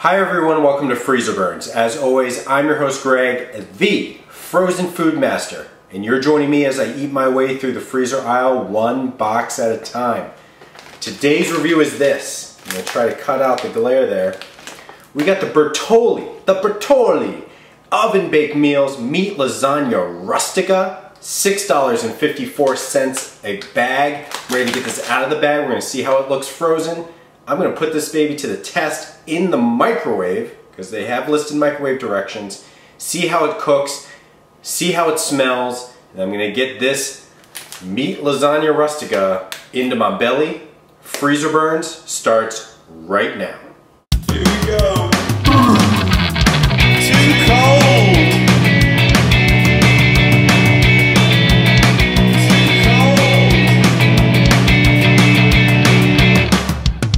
Hi everyone, welcome to Freezerburns. As always, I'm your host Greg, the frozen food master, and you're joining me as I eat my way through the freezer aisle one box at a time. Today's review is this. I'm going to try to cut out the glare there. We got the Bertolli oven-baked meals meat lasagna rustica, $6.54 a bag. I'm ready to get this out of the bag. We're going to see how it looks frozen. I'm going to put this baby to the test in the microwave, because they have listed microwave directions, see how it cooks, see how it smells, and I'm going to get this meat lasagna rustica into my belly. Freezerburns starts right now. Here we go. Too cold.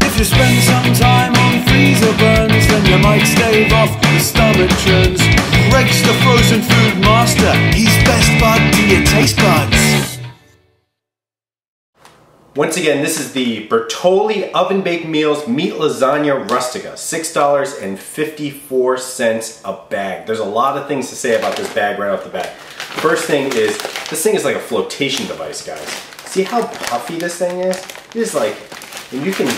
If you spend some time on Freezerburns, then you might stave off the stomach churns. Greg's the frozen food master. He's best bud to your taste buds. Once again, this is the Bertolli oven-baked meals meat lasagna rustica, $6.54 a bag. There's a lot of things to say about this bag right off the bat. First thing is, this thing is like a flotation device, guys. See how puffy this thing is? It is like, and you can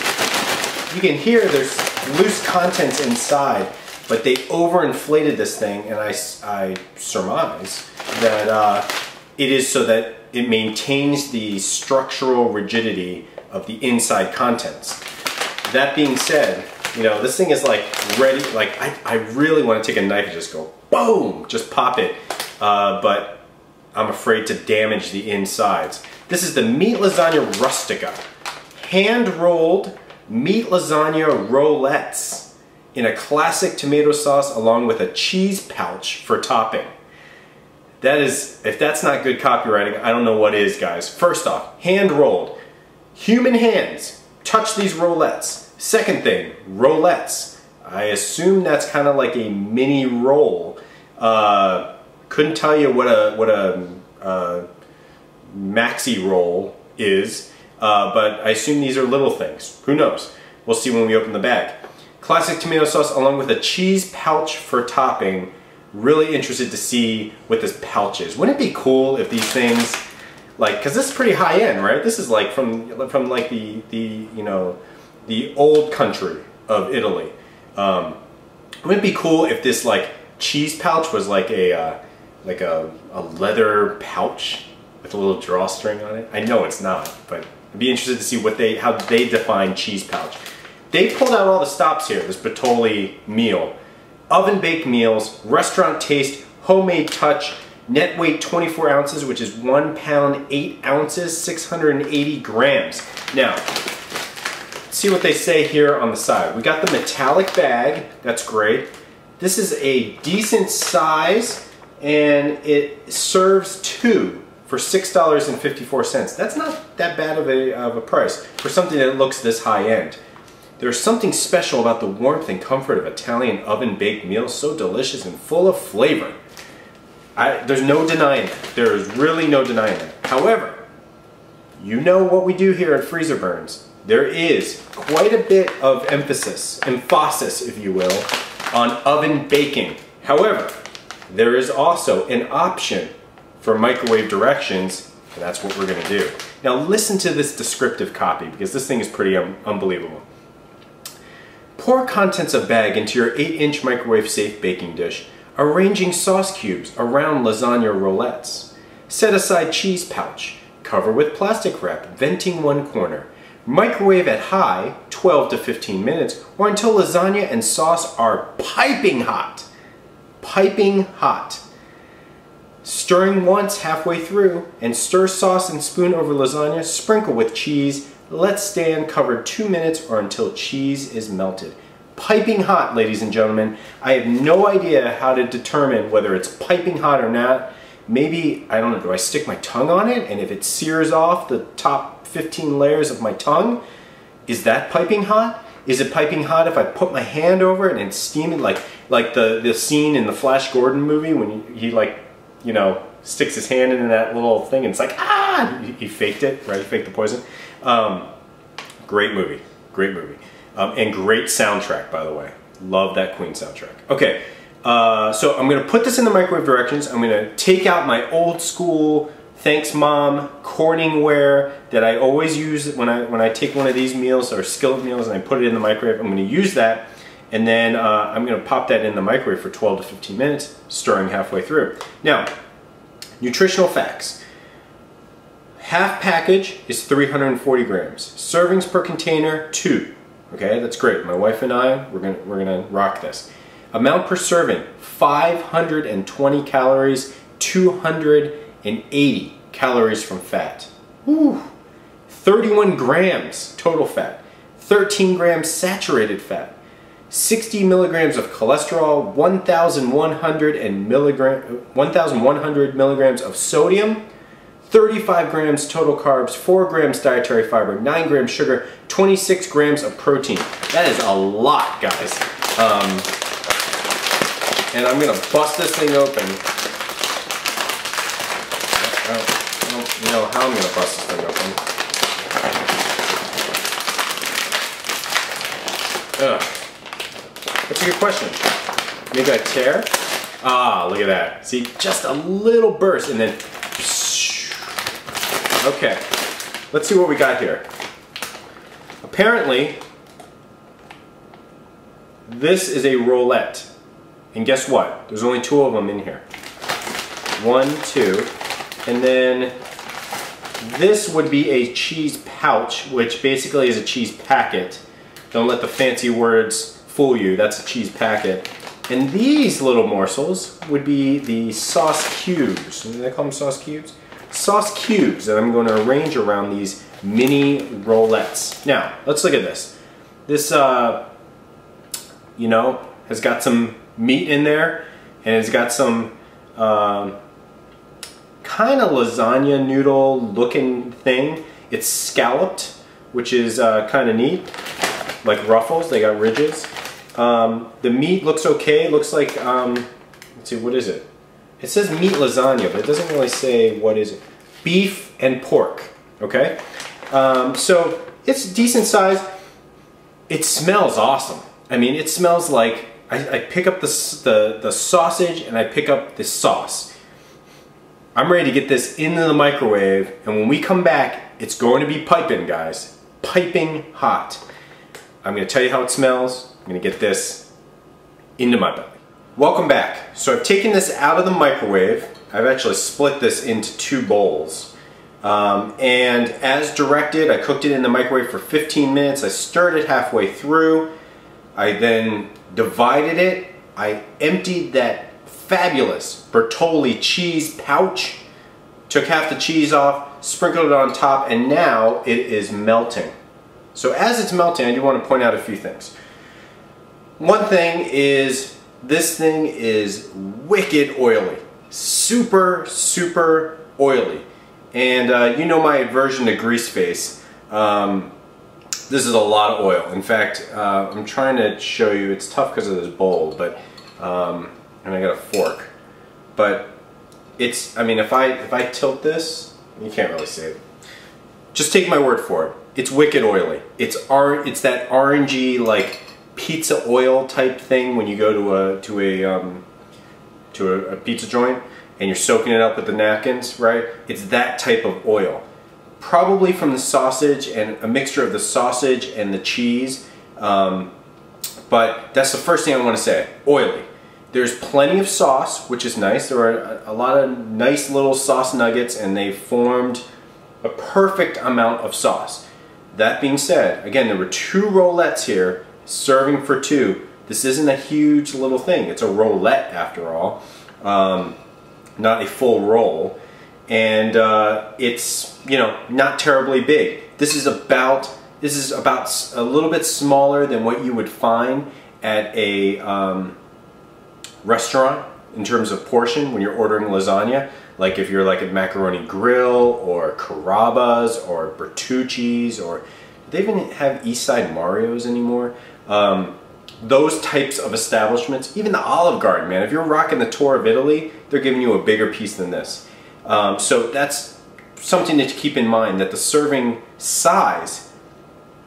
hear there's loose contents inside, but they overinflated this thing, and I surmise that it is so that it maintains the structural rigidity of the inside contents. That being said, you know, this thing is like ready, like I really want to take a knife and just go boom, just pop it, but I'm afraid to damage the insides. This is the meat lasagna rustica, hand-rolled meat lasagna rolettes in a classic tomato sauce along with a cheese pouch for topping. That is, if that's not good copywriting, I don't know what is, guys. First off, hand-rolled. Human hands touch these rolettes. Second thing, rolettes. I assume that's kind of like a mini roll. Couldn't tell you what a maxi roll is. But I assume these are little things. Who knows? We'll see when we open the bag. Classic tomato sauce along with a cheese pouch for topping. Really interested to see what this pouch is. Wouldn't it be cool if these things, like, because this is pretty high end, right? This is like from like the you know, the old country of Italy. Wouldn't it be cool if this like cheese pouch was like a leather pouch with a little drawstring on it? I know it's not, but I'd be interested to see how they define cheese pouch. They pulled out all the stops here, this Bertolli meal. Oven-baked meals, restaurant taste, homemade touch, net weight 24 ounces, which is 1 pound 8 ounces, 680 grams. Now, let's see what they say here on the side. We got the metallic bag, that's great. This is a decent size, and it serves 2 for $6.54. That's not that bad of a price for something that looks this high end. There's something special about the warmth and comfort of Italian oven-baked meals, so delicious and full of flavor. There's no denying that. There is really no denying that. However, you know what we do here at Freezerburns. There is quite a bit of emphasis if you will, on oven baking. However, there is also an option for microwave directions, and that's what we're going to do. Now listen to this descriptive copy, because this thing is pretty unbelievable. Pour contents of bag into your 8-inch microwave-safe baking dish, arranging sauce cubes around lasagna rolettes. Set aside cheese pouch. Cover with plastic wrap, venting one corner. Microwave at high, 12 to 15 minutes, or until lasagna and sauce are piping hot. Piping hot. Stirring once halfway through, and stir sauce and spoon over lasagna, sprinkle with cheese. Let stand covered 2 minutes or until cheese is melted. Piping hot, ladies and gentlemen. I have no idea how to determine whether it's piping hot or not. Maybe, I don't know, do I stick my tongue on it? And if it sears off the top 15 layers of my tongue, is that piping hot? Is it piping hot if I put my hand over it and steam it like the scene in the Flash Gordon movie when he like, you know, sticks his hand into that little thing and it's like, ah! He faked it, right? He faked the poison. Great movie, great movie. And great soundtrack, by the way. Love that Queen soundtrack. Okay, so I'm gonna put this in the microwave directions. I'm gonna take out my old school Thanks Mom Corningware that I always use when I take one of these meals or skillet meals and I put it in the microwave. I'm gonna use that, and then I'm gonna pop that in the microwave for 12 to 15 minutes, stirring halfway through. Now, nutritional facts. Half package is 340 grams. Servings per container, 2. Okay, that's great. My wife and I, we're gonna rock this. Amount per serving, 520 calories, 280 calories from fat. Woo. 31 grams total fat, 13 grams saturated fat, 60 milligrams of cholesterol, 1,100 milligrams of sodium, 35 grams total carbs, 4 grams dietary fiber, 9 grams sugar, 26 grams of protein. That is a lot, guys. And I'm gonna bust this thing open. I don't know how I'm gonna bust this thing open. Ugh. That's a good question. Maybe I tear? Ah, look at that. See, just a little burst and then okay, let's see what we got here. Apparently, this is a roulette. And guess what? There's only 2 of them in here. 1, 2, and then this would be a cheese pouch, which basically is a cheese packet. Don't let the fancy words fool you, that's a cheese packet. And these little morsels would be the sauce cubes. Do they call them sauce cubes? Sauce cubes that I'm going to arrange around these mini roulettes. Now, let's look at this. This, you know, has got some meat in there, and it's got some kind of lasagna noodle looking thing. It's scalloped, which is kind of neat, like ruffles. They got ridges. The meat looks okay. Looks like, let's see, what is it? It says meat lasagna, but it doesn't really say what is it. Beef and pork, okay? So it's decent size. It smells awesome. I mean, it smells like, I pick up the sausage and I pick up the sauce. I'm ready to get this into the microwave, and when we come back, it's going to be piping, guys. Piping hot. I'm gonna tell you how it smells. I'm gonna get this into my belly. Welcome back. So I've taken this out of the microwave. I've actually split this into 2 bowls. And as directed, I cooked it in the microwave for 15 minutes. I stirred it halfway through. I then divided it. I emptied that fabulous Bertolli cheese pouch, took half the cheese off, sprinkled it on top, and now it is melting. So as it's melting, I do want to point out a few things. One thing is, this thing is wicked oily. Super, super oily. And you know my aversion to grease face. This is a lot of oil. In fact, I'm trying to show you, it's tough because of this bowl, but, and I got a fork. But it's, I mean, if I tilt this, you can't really see it. Just take my word for it. It's wicked oily. It's that orangey, like, pizza oil type thing when you go to a pizza joint and you're soaking it up with the napkins, right? It's that type of oil. Probably from the sausage and a mixture of the sausage and the cheese, but that's the first thing I want to say. Oily. There's plenty of sauce, which is nice. There are a lot of nice little sauce nuggets, and they formed a perfect amount of sauce. That being said, again, there were 2 roulettes here, serving for 2. This isn't a huge little thing. It's a roulette after all, not a full roll. And it's, you know, not terribly big. This is about a little bit smaller than what you would find at a restaurant in terms of portion when you're ordering lasagna. Like if you're like at Macaroni Grill or Carrabba's or Bertucci's, or do they even have East Side Mario's anymore? Those types of establishments, even the Olive Garden, man, if you're rocking the tour of Italy, they're giving you a bigger piece than this. So that's something to keep in mind, that the serving size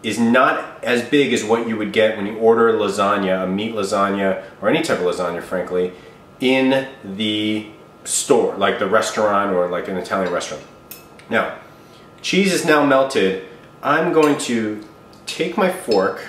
is not as big as what you would get when you order lasagna, a meat lasagna, or any type of lasagna, frankly, in the store, like the restaurant or like an Italian restaurant. Now, cheese is now melted. I'm going to take my fork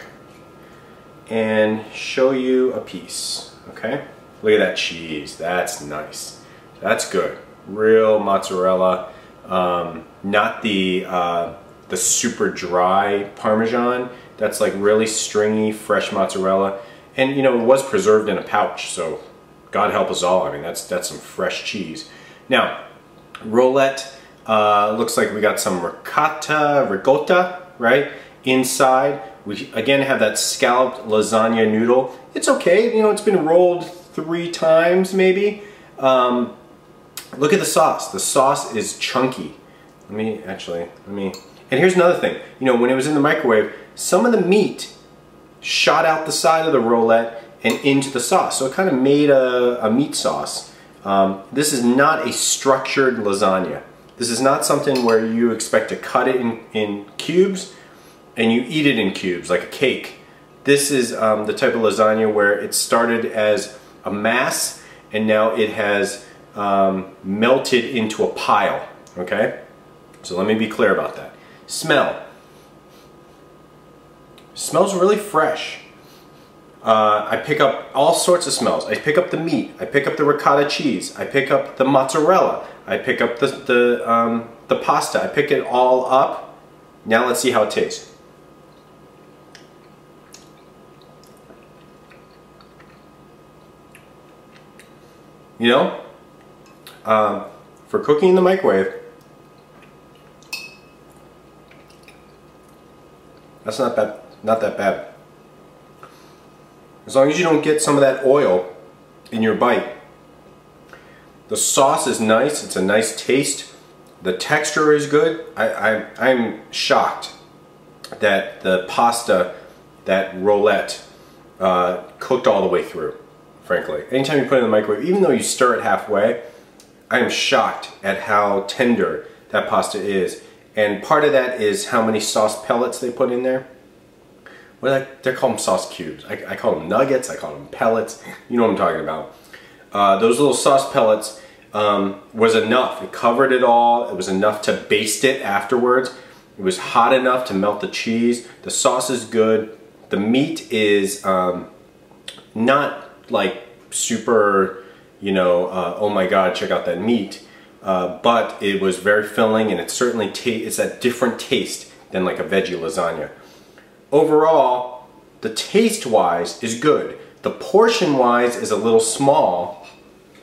and show you a piece, okay? Look at that cheese, that's nice. That's good, real mozzarella, not the super dry Parmesan. That's like really stringy, fresh mozzarella. And you know, it was preserved in a pouch, so God help us all. I mean, that's some fresh cheese. Now, roulette, looks like we got some ricotta, right? Inside, we again have that scalloped lasagna noodle. It's okay, you know, it's been rolled 3 times maybe. Look at the sauce. The sauce is chunky. And here's another thing. You know, when it was in the microwave, some of the meat shot out the side of the roulette and into the sauce. So it kind of made a meat sauce. This is not a structured lasagna. This is not something where you expect to cut it in cubes and you eat it in cubes like a cake. This is the type of lasagna where it started as a mass and now it has melted into a pile, okay? So let me be clear about that. Smell. Smells really fresh. I pick up all sorts of smells. I pick up the meat. I pick up the ricotta cheese. I pick up the mozzarella. I pick up the pasta. I pick it all up. Now let's see how it tastes. You know, for cooking in the microwave, that's not that bad. As long as you don't get some of that oil in your bite. The sauce is nice, it's a nice taste. The texture is good. I'm shocked that the pasta, that roulette, cooked all the way through, frankly. Anytime you put it in the microwave, even though you stir it halfway, I'm shocked at how tender that pasta is. And part of that is how many sauce pellets they put in there. They call them sauce cubes. I call them nuggets, I call them pellets. You know what I'm talking about. Those little sauce pellets was enough. It covered it all. It was enough to baste it afterwards. It was hot enough to melt the cheese. The sauce is good. The meat is not like super, you know, oh my God, check out that meat. But it was very filling, and it certainly it's that different taste than like a veggie lasagna. Overall, the taste-wise is good. The portion-wise is a little small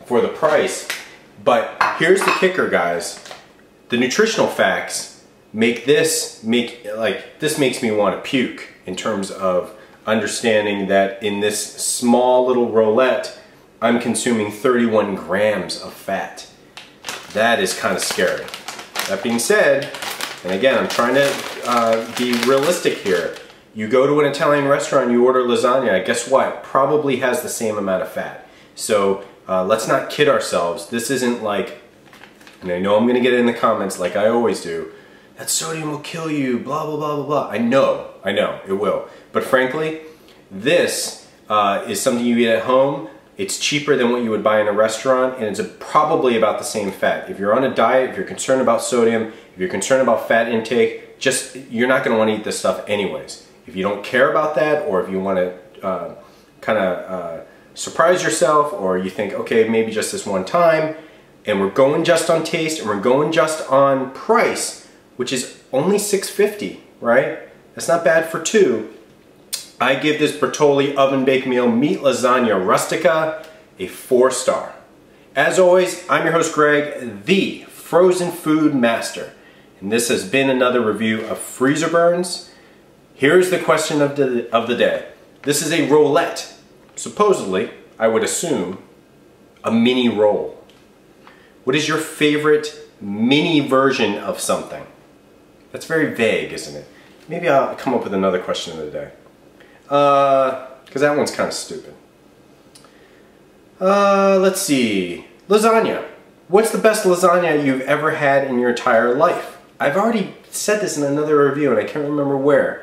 for the price, but here's the kicker, guys. The nutritional facts this makes me want to puke in terms of understanding that in this small little roulette, I'm consuming 31 grams of fat. That is kind of scary. That being said, and again, I'm trying to be realistic here. You go to an Italian restaurant, you order lasagna, guess what? Probably has the same amount of fat. So let's not kid ourselves. This isn't like, and I know I'm gonna get it in the comments like I always do, that sodium will kill you, blah, blah, blah, blah, blah. I know, it will. But frankly, this is something you eat at home. It's cheaper than what you would buy in a restaurant, and it's probably about the same fat. If you're on a diet, if you're concerned about sodium, if you're concerned about fat intake, you're not gonna wanna eat this stuff anyways. If you don't care about that, or if you want to kind of surprise yourself, or you think, okay, maybe just this one time, and we're going just on taste, and we're going just on price, which is only $6.50, right? That's not bad for 2. I give this Bertolli oven baked meal meat lasagna rustica a 4-star. As always, I'm your host Greg, the frozen food master, and this has been another review of Freezerburns. Here's the question of the day. This is a roulette. Supposedly, I would assume, a mini roll. What is your favorite mini version of something? That's very vague, isn't it? Maybe I'll come up with another question of the day. Because that one's kind of stupid. Let's see. Lasagna. What's the best lasagna you've ever had in your entire life? I've already said this in another review and I can't remember where.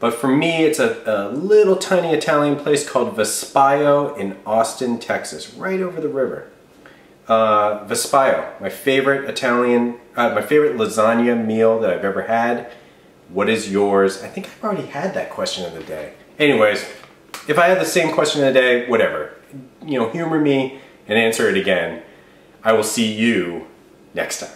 But for me, it's a little tiny Italian place called Vespaio in Austin, Texas, right over the river. Vespaio, my favorite my favorite lasagna meal that I've ever had. What is yours? I think I've already had that question of the day. Anyways, if I had the same question of the day, whatever. You know, humor me and answer it again. I will see you next time.